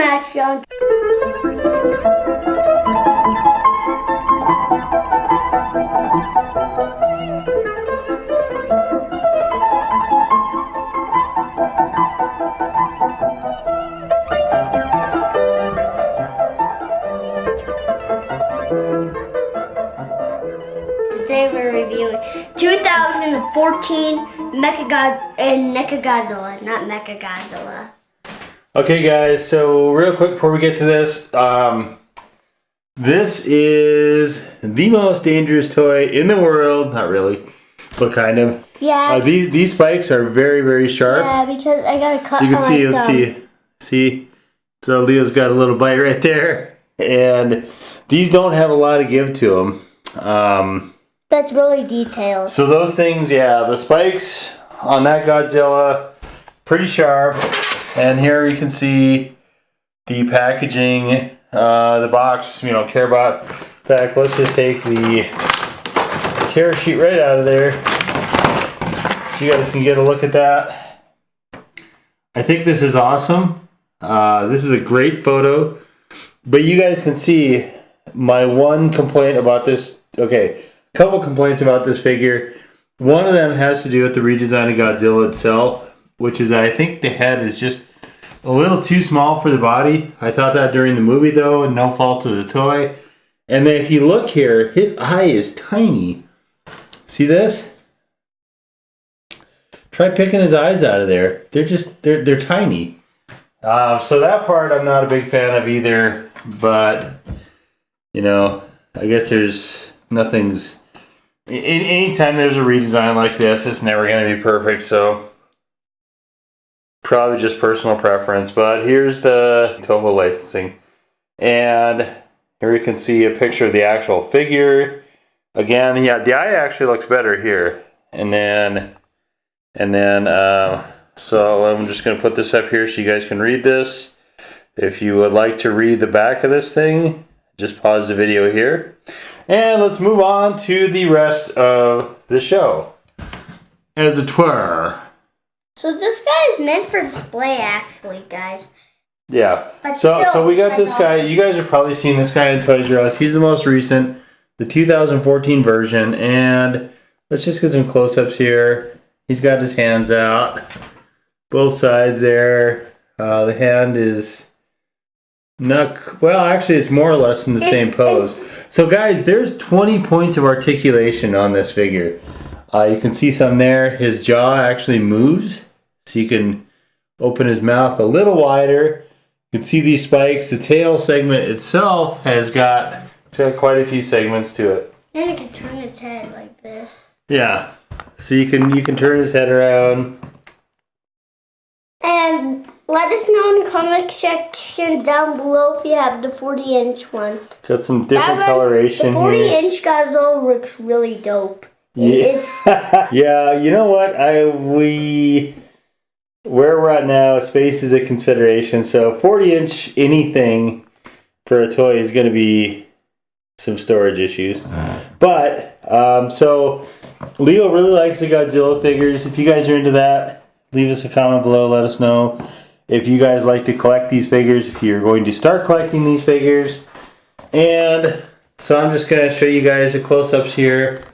Max Jones. Today we're reviewing 2014 NECA Godzilla, not Mecha Godzilla. Okay guys, so real quick before we get to this, this is the most dangerous toy in the world. Not really, but kind of. Yeah. These spikes are very, very sharp. Yeah, because I got a cut. You can see, let's see. So Leo's got a little bite right there. And these don't have a lot of give to them. That's really detailed. So those things, yeah, the spikes on that Godzilla, pretty sharp. And here you can see the packaging, the box, you know, care about. In fact, let's just take the tear sheet right out of there so you guys can get a look at that. I think this is awesome. This is a great photo. But you guys can see my one complaint about this. Okay, a couple complaints about this figure. One of them has to do with the redesign of Godzilla itself, which is I think the head is just a little too small for the body. I thought that during the movie though, and no fault of the toy. And then if you look here, his eye is tiny. See this? Try picking his eyes out of there. They're tiny. So that part I'm not a big fan of either, but you know, I guess there's nothing's anytime there's a redesign like this, it's never going to be perfect, so probably just personal preference. But here's the Toho licensing, and here you can see a picture of the actual figure. Again, yeah, the eye actually looks better here. And then so I'm just going to put this up here so you guys can read this. If you would like to read the back of this thing, just pause the video here. And let's move on to the rest of the show. As it were. So this guy is meant for display actually, guys. Yeah. But So we got this guy. You guys have probably seen this guy in Toys R Us. He's the most recent, the 2014 version. And let's just get some close-ups here. He's got his hands out. Both sides there. The hand is not, well, actually it's more or less in the same pose. So guys, there's 20 points of articulation on this figure. You can see some there. His jaw actually moves, so you can open his mouth a little wider. You can see these spikes. The tail segment itself has got, it's got quite a few segments to it. And it can turn its head like this. Yeah. So you can turn his head around. And let us know in the comment section down below if you have the 40-inch one. Got some different coloration here. The 40-inch Godzilla looks really dope. Yeah. It's yeah, you know what? Where we're at now, space is a consideration. So 40-inch anything for a toy is going to be some storage issues. But so Leo really likes the Godzilla figures. If you guys are into that, leave us a comment below. Let us know if you guys like to collect these figures, if you're going to start collecting these figures. And so I'm just going to show you guys the close-ups here.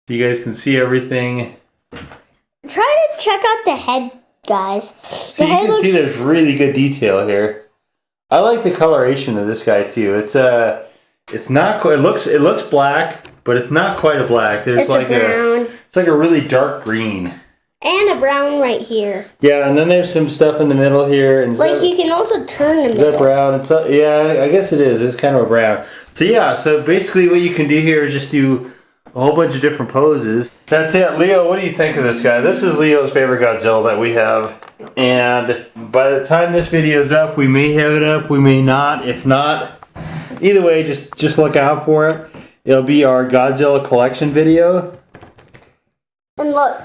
You guys can see everything. Try to check out the head, guys. So you can see there's really good detail here. I like the coloration of this guy too. It's not quite, it looks black, but it's not quite a black. There's like it's like a really dark green. And a brown right here. Yeah, and then there's some stuff in the middle here. And like you can also turn the middle. Is that brown? It's yeah, I guess it is. It's kind of a brown. So yeah, so basically what you can do here is just do a whole bunch of different poses. That's it. Leo, what do you think of this guy? This is Leo's favorite Godzilla that we have. And by the time this video is up, we may have it up, we may not. If not, either way, just look out for it. It'll be our Godzilla collection video. And look,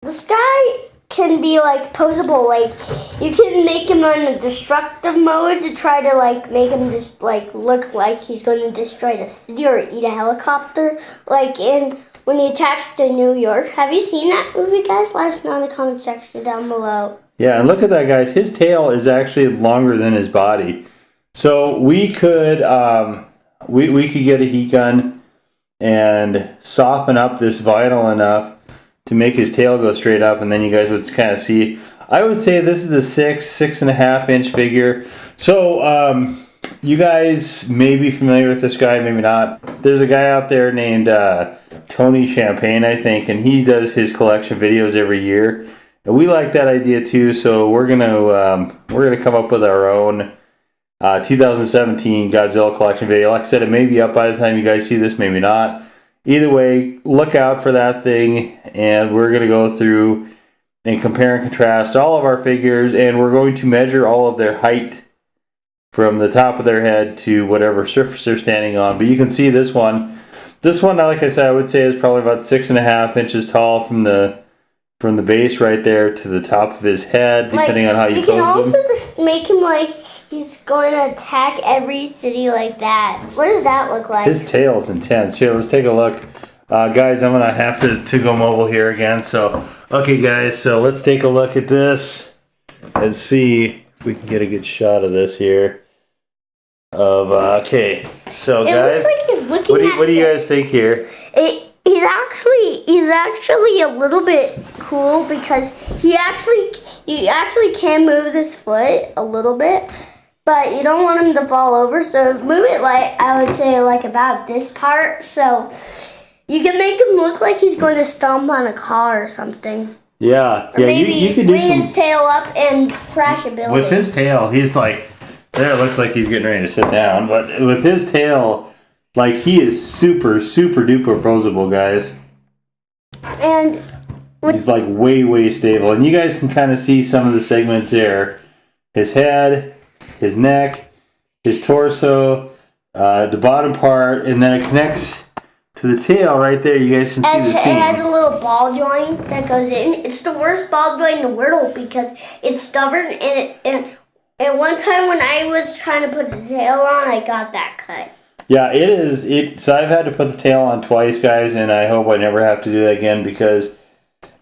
this guy can be like posable. Like you can make him on a destructive mode to try to like make him just like look like he's going to destroy the city or eat a helicopter. Like in when he attacks the New York. Have you seen that movie, guys? Let us know in the comment section down below. Yeah, and look at that, guys. His tail is actually longer than his body. So we could we could get a heat gun and soften up this vinyl enough to make his tail go straight up, and then you guys would kind of see. I would say this is a 6.5 inch figure. So you guys may be familiar with this guy, maybe not. There's a guy out there named Tony Champagne, I think, and he does his collection videos every year. And we like that idea too, so we're gonna come up with our own 2017 Godzilla collection video. Like I said, it may be up by the time you guys see this, maybe not. Either way, look out for that thing, and we're gonna go through and compare and contrast all of our figures, and we're going to measure all of their height from the top of their head to whatever surface they're standing on. But you can see this one. This one, like I said, I would say is probably about 6.5 inches tall from the base right there to the top of his head, depending on how you pose him. You can also just make him like he's going to attack every city like that. What does that look like? His tail's intense. Here, let's take a look. Guys, I'm going to have to go mobile here again. So, okay, guys, so let's take a look at this and see if we can get a good shot of this here. Okay, so it guys, looks like he's looking what do you guys think here? He's actually a little bit cool because you actually can move this foot a little bit, but you don't want him to fall over. So move it like I would say like about this part, so you can make him look like he's going to stomp on a car or something. Yeah, Or yeah. maybe You can swing do some his tail up and crash a building. with his tail. He's like there. It looks like he's getting ready to sit down, but with his tail, like he is super duper posable, guys. And he's like way stable, and you guys can kind of see some of the segments there: his head, his neck, his torso, the bottom part, and then it connects to the tail right there. You guys can see the seam. It has a little ball joint that goes in. It's the worst ball joint in the world because it's stubborn, and one time when I was trying to put the tail on, I got that cut. Yeah, it is. So I've had to put the tail on twice, guys, and I hope I never have to do that again because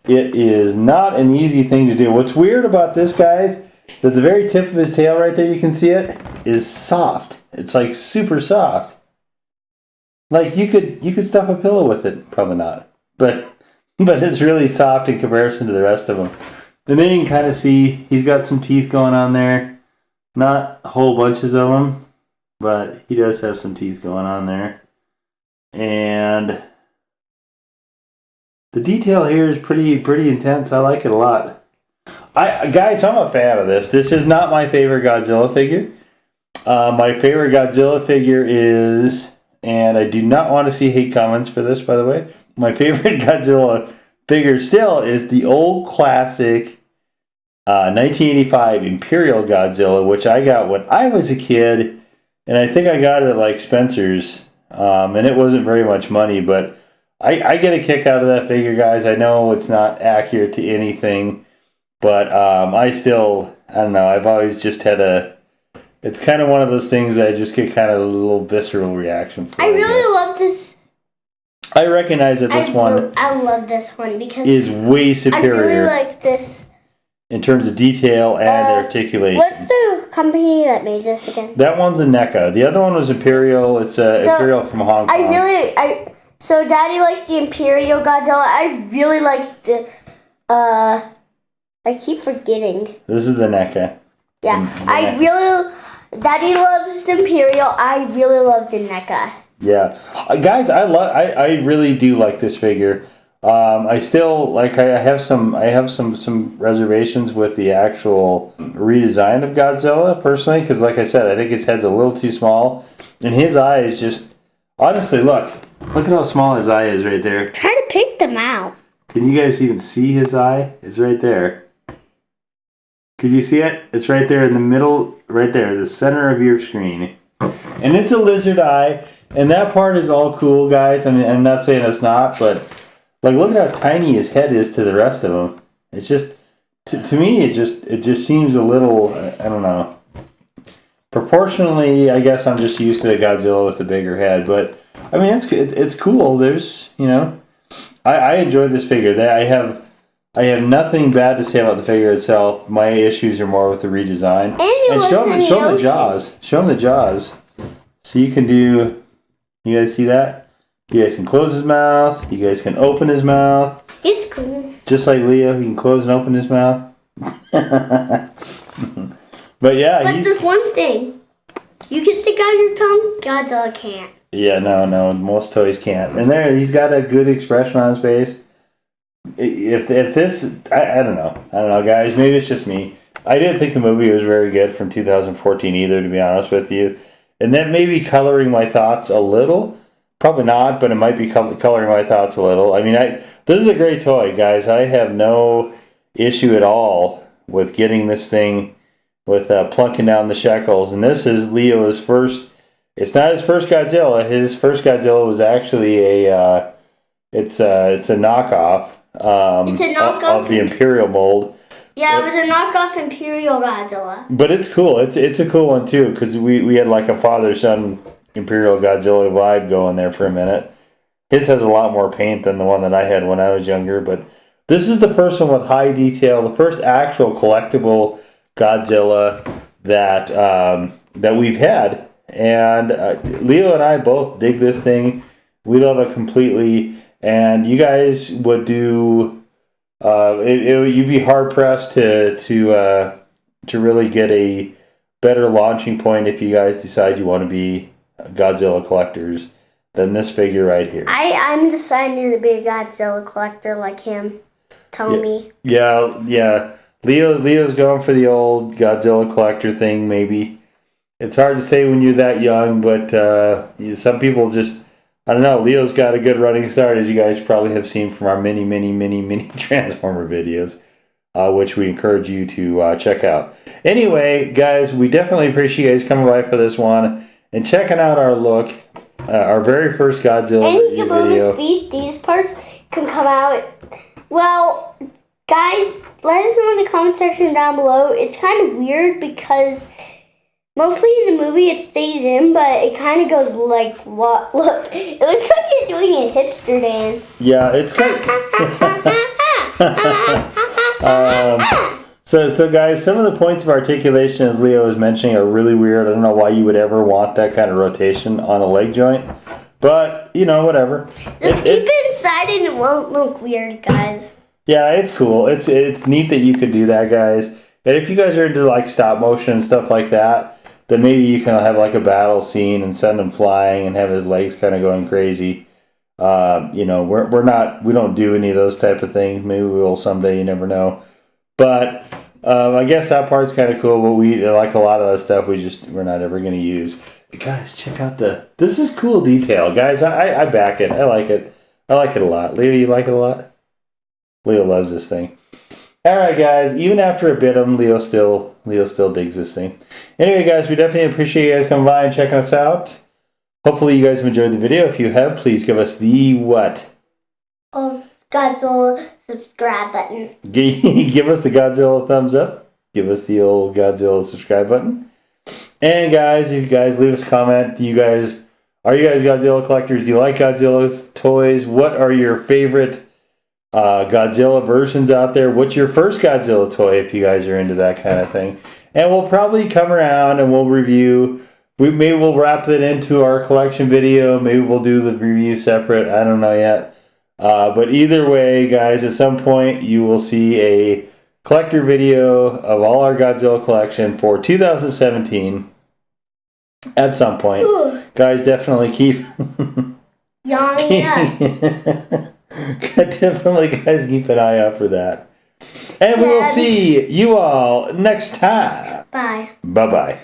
it is not an easy thing to do. What's weird about this, guys, that the very tip of his tail right there, you can see it, is soft. It's like super soft. Like you could stuff a pillow with it, probably not, but it's really soft in comparison to the rest of them. And then you can kind of see he's got some teeth going on there, not whole bunches of them. But he does have some teeth going on there. And the detail here is pretty intense. I like it a lot. Guys, I'm a fan of this. This is not my favorite Godzilla figure. My favorite Godzilla figure is, and I do not want to see hate comments for this, by the way. My favorite Godzilla figure still is the old classic 1985 Imperial Godzilla, which I got when I was a kid. And I think I got it at like Spencer's, and it wasn't very much money, but I get a kick out of that figure, guys. I know it's not accurate to anything, but I don't know, I've always just had it's kind of one of those things that I just get kind of a little visceral reaction for. I really love this. I recognize that this one I love this one because is way superior. I really like this. In terms of detail and articulation. What's the company that made this again? That one's a NECA. The other one was Imperial. It's Imperial from Hong Kong. So Daddy likes the Imperial Godzilla. I really like the, I keep forgetting. This is the NECA. Yeah, Daddy loves the Imperial. I really love the NECA. Yeah, guys, I really do like this figure. I still like. I have some reservations with the actual redesign of Godzilla personally, because like I said, I think his head's a little too small, and his eye is just honestly look at how small his eye is right there. Try to pick them out. Can you guys even see his eye? It's right there. Could you see it? It's right there in the middle, right there, the center of your screen, and it's a lizard eye, and that part is all cool, guys. I mean, I'm not saying it's not, but. Like, look at how tiny his head is to the rest of him. It's just, to me, it just seems a little, I don't know. Proportionally, I guess I'm just used to a Godzilla with a bigger head, but I mean, it's cool. There's, you know, I enjoy this figure. I have nothing bad to say about the figure itself. My issues are more with the redesign. And show them the jaws. Show them the jaws. So you can do. You guys see that? You guys can close his mouth. You guys can open his mouth. It's cool. Just like Leo, he can close and open his mouth. But yeah, but there's one thing. You can stick out your tongue. Godzilla can't. Yeah, no, most toys can't. And he's got a good expression on his face. If this, I don't know, guys. Maybe it's just me. I didn't think the movie was very good from 2014 either, to be honest with you. And that may be coloring my thoughts a little. Probably not, but it might be coloring my thoughts a little. I mean, this is a great toy, guys. I have no issue at all with getting this thing, with plunking down the shekels. And this is Leo's first. It's not his first Godzilla. His first Godzilla was actually it's a knockoff. It's a knockoff of the Imperial mold. Yeah, it was a knockoff Imperial Godzilla. But it's cool. It's a cool one too, because we had like a father-son Imperial Godzilla vibe going there for a minute. His has a lot more paint than the one that I had when I was younger, but this is the first one with high detail, the first actual collectible Godzilla that we've had. And Leo and I both dig this thing. We love it completely. And you guys would do, you'd be hard pressed to really get a better launching point if you guys decide you want to be Godzilla collectors than this figure right here. I'm deciding to be a Godzilla collector like him, Tommy. Yeah. Leo's going for the old Godzilla collector thing, maybe. It's hard to say when you're that young, but some people just, I don't know. Leo's got a good running start, as you guys probably have seen from our many Transformer videos, which we encourage you to check out. Anyway, guys, we definitely appreciate you guys coming by for this one and checking out our look, our very first Godzilla and review you can move video. his feet. These parts can come out. Well, guys, let us know in the comment section down below. It's kind of weird because mostly in the movie it stays in, but it kind of goes like what? Look, it looks like he's doing a hipster dance. Yeah, it's kind of... So guys, some of the points of articulation, as Leo was mentioning, are really weird. I don't know why you would ever want that kind of rotation on a leg joint, but you know, whatever. Just keep it inside and it won't look weird, guys. Yeah, it's cool. It's neat that you could do that, guys. And if you guys are into like stop motion and stuff like that, then maybe you can have like a battle scene and send him flying and have his legs kind of going crazy. You know, we don't do any of those type of things. Maybe we will someday. You never know. But I guess that part's kind of cool. But we like a lot of that stuff. We're not ever going to use. But guys, check out this is cool detail, guys. I back it. I like it. I like it a lot. Leo, you like it a lot? Leo loves this thing. All right, guys. Even after I bit him, Leo still digs this thing. Anyway, guys, we definitely appreciate you guys coming by and checking us out. Hopefully, you guys have enjoyed the video. If you have, please give us the what? Oh, Godzilla subscribe button. Give us the Godzilla thumbs up. Give us the old Godzilla subscribe button. And guys, if you guys leave us a comment, are you guys Godzilla collectors? Do you like Godzilla's toys? What are your favorite Godzilla versions out there? What's your first Godzilla toy if you guys are into that kind of thing? And we'll probably come around and we'll review. Maybe we'll wrap that into our collection video. Maybe we'll do the review separate. I don't know yet. But either way, guys, at some point you will see a collector video of all our Godzilla collection for 2017. At some point. Ooh. Guys, definitely keep... Definitely, guys, keep an eye out for that. And we will see you all next time. Bye. Bye-bye.